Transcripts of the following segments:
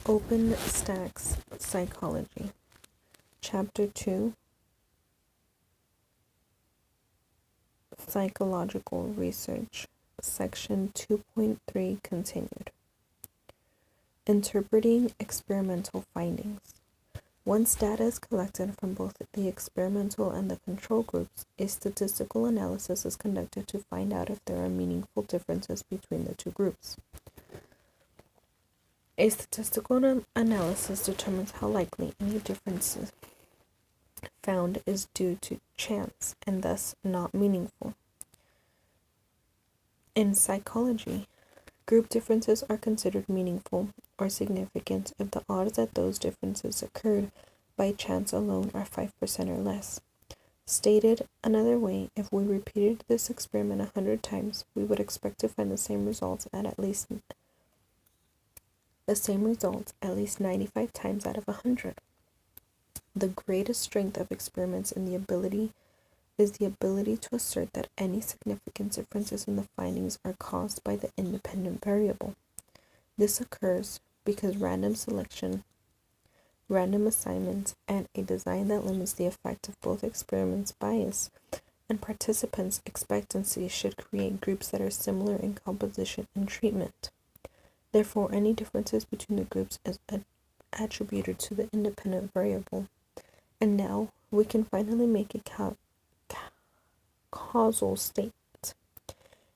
Open Stax Psychology Chapter 2 Psychological Research Section 2.3 Continued. Interpreting experimental findings. Once data is collected from both the experimental and the control groups, a statistical analysis is conducted to find out if there are meaningful differences between the two groups. A statistical analysis determines how likely any differences found is due to chance and thus not meaningful. In psychology, group differences are considered meaningful or significant if the odds that those differences occurred by chance alone are 5% or less. Stated another way, if we repeated this experiment 100 times, we would expect to find the same results at least 95 times out of 100. The greatest strength of experiments is the ability to assert that any significant differences in the findings are caused by the independent variable. This occurs because random selection, random assignment, and a design that limits the effect of both experiments' bias and participants' expectancy should create groups that are similar in composition and treatment. Therefore, any differences between the groups is attributed to the independent variable. And now we can finally make a causal statement.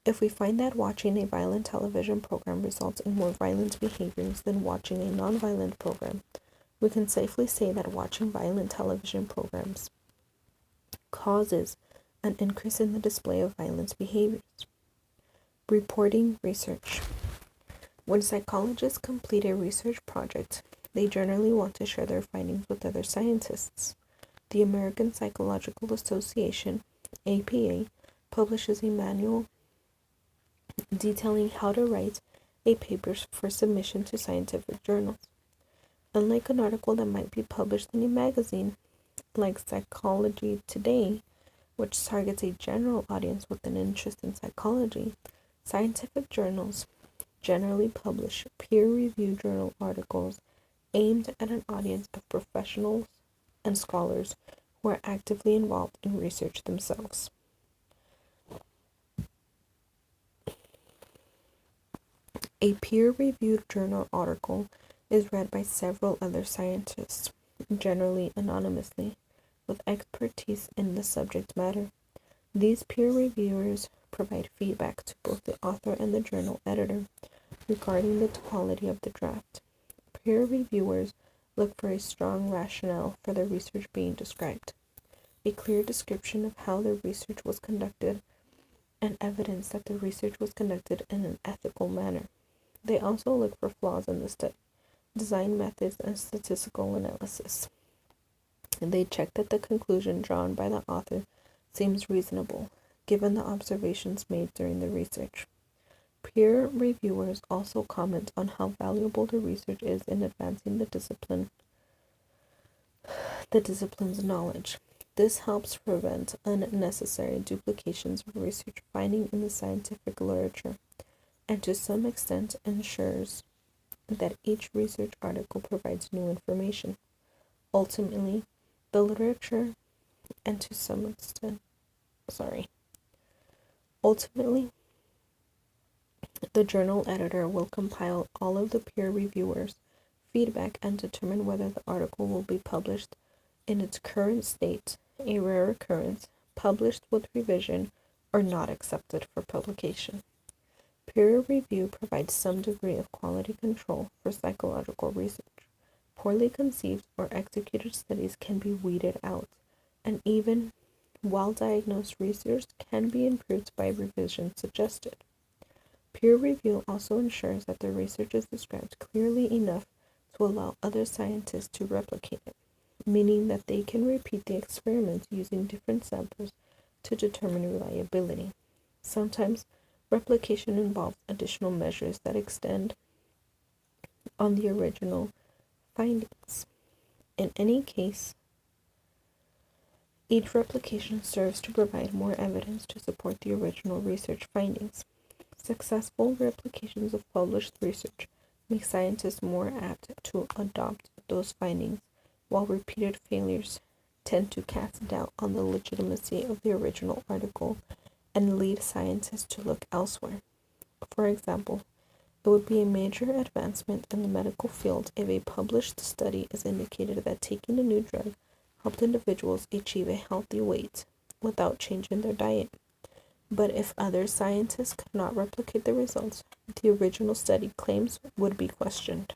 If we find that watching a violent television program results in more violent behaviors than watching a non-violent program, we can safely say that watching violent television programs causes an increase in the display of violent behaviors. Reporting research. When psychologists complete a research project, they generally want to share their findings with other scientists. The American Psychological Association, APA, publishes a manual detailing how to write a paper for submission to scientific journals. Unlike an article that might be published in a magazine like Psychology Today, which targets a general audience with an interest in psychology, scientific journals generally publish peer-reviewed journal articles aimed at an audience of professionals and scholars who are actively involved in research themselves. A peer-reviewed journal article is read by several other scientists, generally anonymously, with expertise in the subject matter. These peer reviewers provide feedback to both the author and the journal editor regarding the quality of the draft. Peer reviewers look for a strong rationale for the research being described, a clear description of how the research was conducted, and evidence that the research was conducted in an ethical manner. They also look for flaws in the study, design methods, and statistical analysis. They check that the conclusion drawn by the author seems reasonable, given the observations made during the research. Peer reviewers also comment on how valuable the research is in advancing the discipline's knowledge. This helps prevent unnecessary duplications of research finding in the scientific literature, and to some extent ensures that each research article provides new information. Ultimately, the literature and to some extent, the journal editor will compile all of the peer reviewers' feedback and determine whether the article will be published in its current state, a rare occurrence, published with revision, or not accepted for publication. Peer review provides some degree of quality control for psychological research. Poorly conceived or executed studies can be weeded out, and even well-diagnosed research can be improved by revision suggested. Peer review also ensures that the research is described clearly enough to allow other scientists to replicate it, meaning that they can repeat the experiments using different samples to determine reliability. Sometimes replication involves additional measures that extend on the original findings. In any case, each replication serves to provide more evidence to support the original research findings. Successful replications of published research make scientists more apt to adopt those findings, while repeated failures tend to cast doubt on the legitimacy of the original article and lead scientists to look elsewhere. For example, it would be a major advancement in the medical field if a published study is indicated that taking a new drug helped individuals achieve a healthy weight without changing their diet. But if other scientists could not replicate the results, the original study claims would be questioned.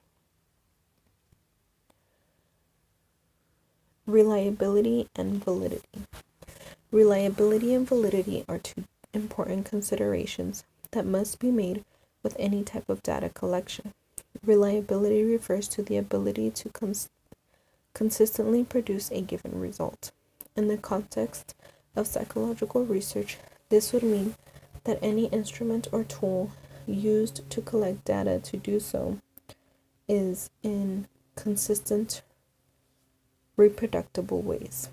Reliability and validity. Reliability and validity are two important considerations that must be made with any type of data collection. Reliability refers to the ability to consistently produce a given result. In the context of psychological research, this would mean that any instrument or tool used to collect data to do so is in consistent, reproducible ways.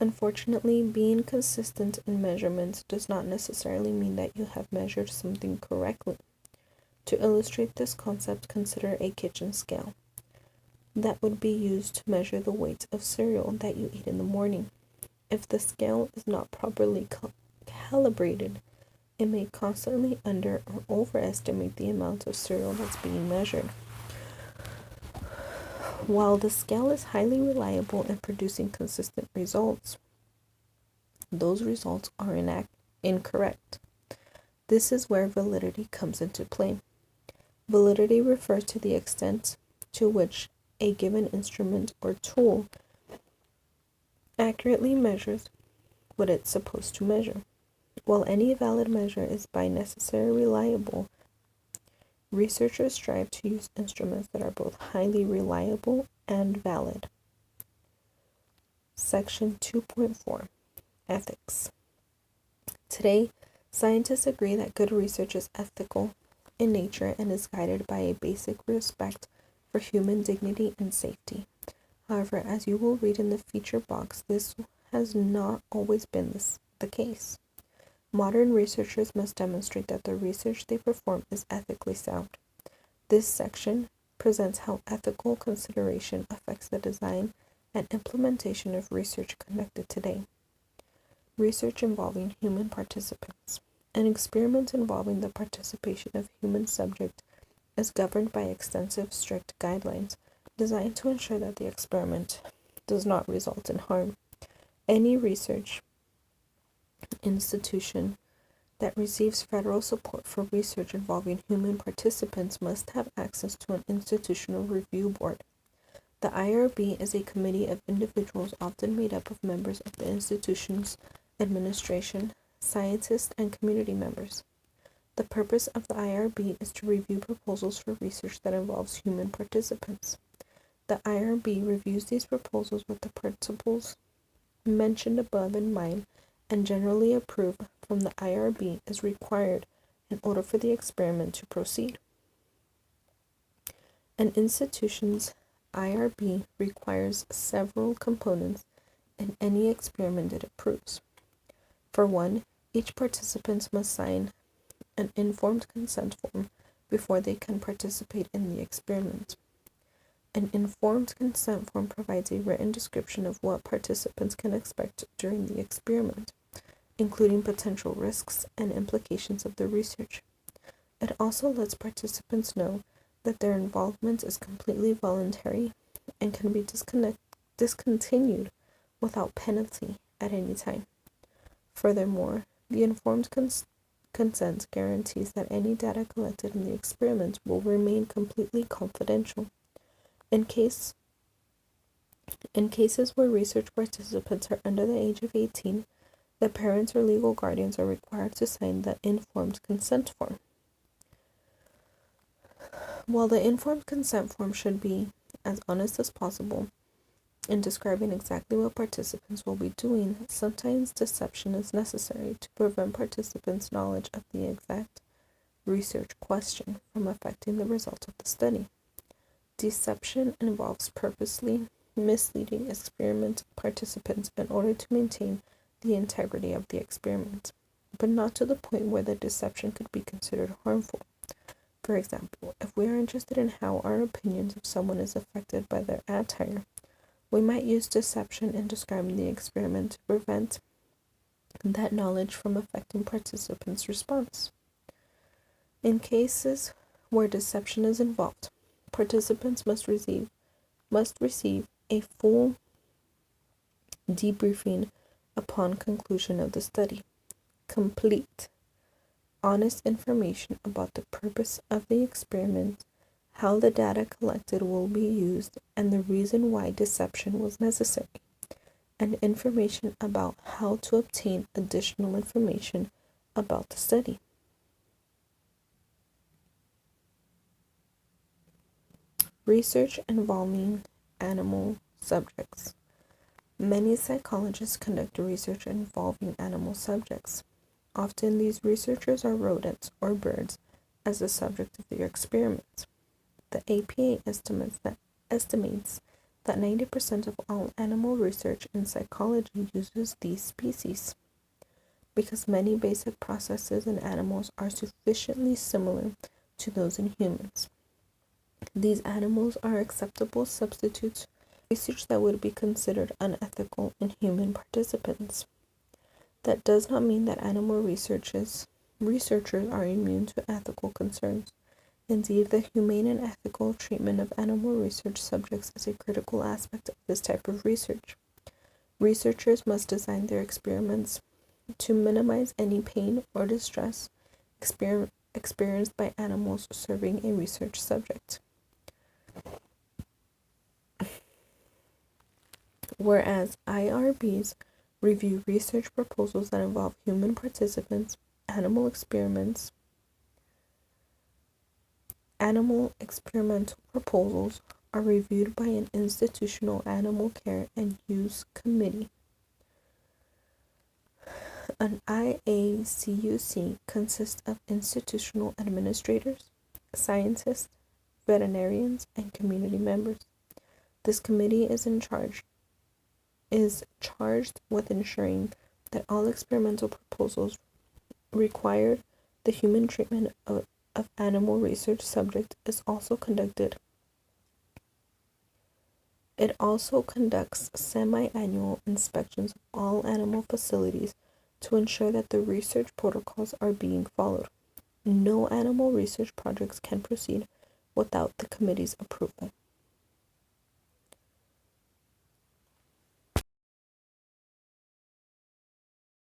Unfortunately, being consistent in measurements does not necessarily mean that you have measured something correctly. To illustrate this concept, consider a kitchen scale that would be used to measure the weight of cereal that you eat in the morning. If the scale is not properly calibrated, it may constantly under or overestimate the amount of cereal that's being measured. While the scale is highly reliable in producing consistent results, those results are incorrect. This is where validity comes into play. Validity refers to the extent to which a given instrument or tool accurately measures what it's supposed to measure. While any valid measure is by necessity reliable, researchers strive to use instruments that are both highly reliable and valid. Section 2.4 Ethics. Today, scientists agree that good research is ethical in nature and is guided by a basic respect for human dignity and safety. However, as you will read in the feature box, this has not always been the case. Modern researchers must demonstrate that the research they perform is ethically sound. This section presents how ethical consideration affects the design and implementation of research conducted today. Research involving human participants. An experiment involving the participation of human subjects is governed by extensive, strict guidelines designed to ensure that the experiment does not result in harm. Any research institution that receives federal support for research involving human participants must have access to an institutional review board. The IRB is a committee of individuals often made up of members of the institution's administration, scientists, and community members. The purpose of the IRB is to review proposals for research that involves human participants. The IRB reviews these proposals with the principles mentioned above in mind and generally approve from the IRB is required in order for the experiment to proceed. An institution's IRB requires several components in any experiment it approves. For one, each participant must sign an informed consent form before they can participate in the experiment. An informed consent form provides a written description of what participants can expect during the experiment, including potential risks and implications of the research. It also lets participants know that their involvement is completely voluntary and can be discontinued without penalty at any time. Furthermore, the informed consent guarantees that any data collected in the experiment will remain completely confidential. In cases where research participants are under the age of 18, the parents or legal guardians are required to sign the informed consent form. While the informed consent form should be as honest as possible in describing exactly what participants will be doing, sometimes deception is necessary to prevent participants' knowledge of the exact research question from affecting the results of the study. Deception involves purposely misleading experiment participants in order to maintain the integrity of the experiment, but not to the point where the deception could be considered harmful. For example, if we are interested in how our opinions of someone is affected by their attire, we might use deception in describing the experiment to prevent that knowledge from affecting participants' response. In cases where deception is involved, participants must receive a full debriefing upon conclusion of the study. Complete, honest information about the purpose of the experiment, how the data collected will be used, and the reason why deception was necessary, and information about how to obtain additional information about the study. Research involving animal subjects. Many psychologists conduct research involving animal subjects. Often these researchers are rodents or birds as the subject of their experiments. The APA estimates that 90% of all animal research in psychology uses these species. Because many basic processes in animals are sufficiently similar to those in humans, these animals are acceptable substitutes for research that would be considered unethical in human participants. That does not mean that animal researchers are immune to ethical concerns. Indeed, the humane and ethical treatment of animal research subjects is a critical aspect of this type of research. Researchers must design their experiments to minimize any pain or distress experienced by animals serving a research subject. Whereas IRBs review research proposals that involve human participants, animal experimental proposals are reviewed by an institutional animal care and use committee. An IACUC consists of institutional administrators, scientists, veterinarians, and community members. This committee is charged with ensuring that all experimental proposals required the human treatment of animal research subjects is also conducted. It also conducts semi-annual inspections of all animal facilities to ensure that the research protocols are being followed. No animal research projects can proceed without the committee's approval.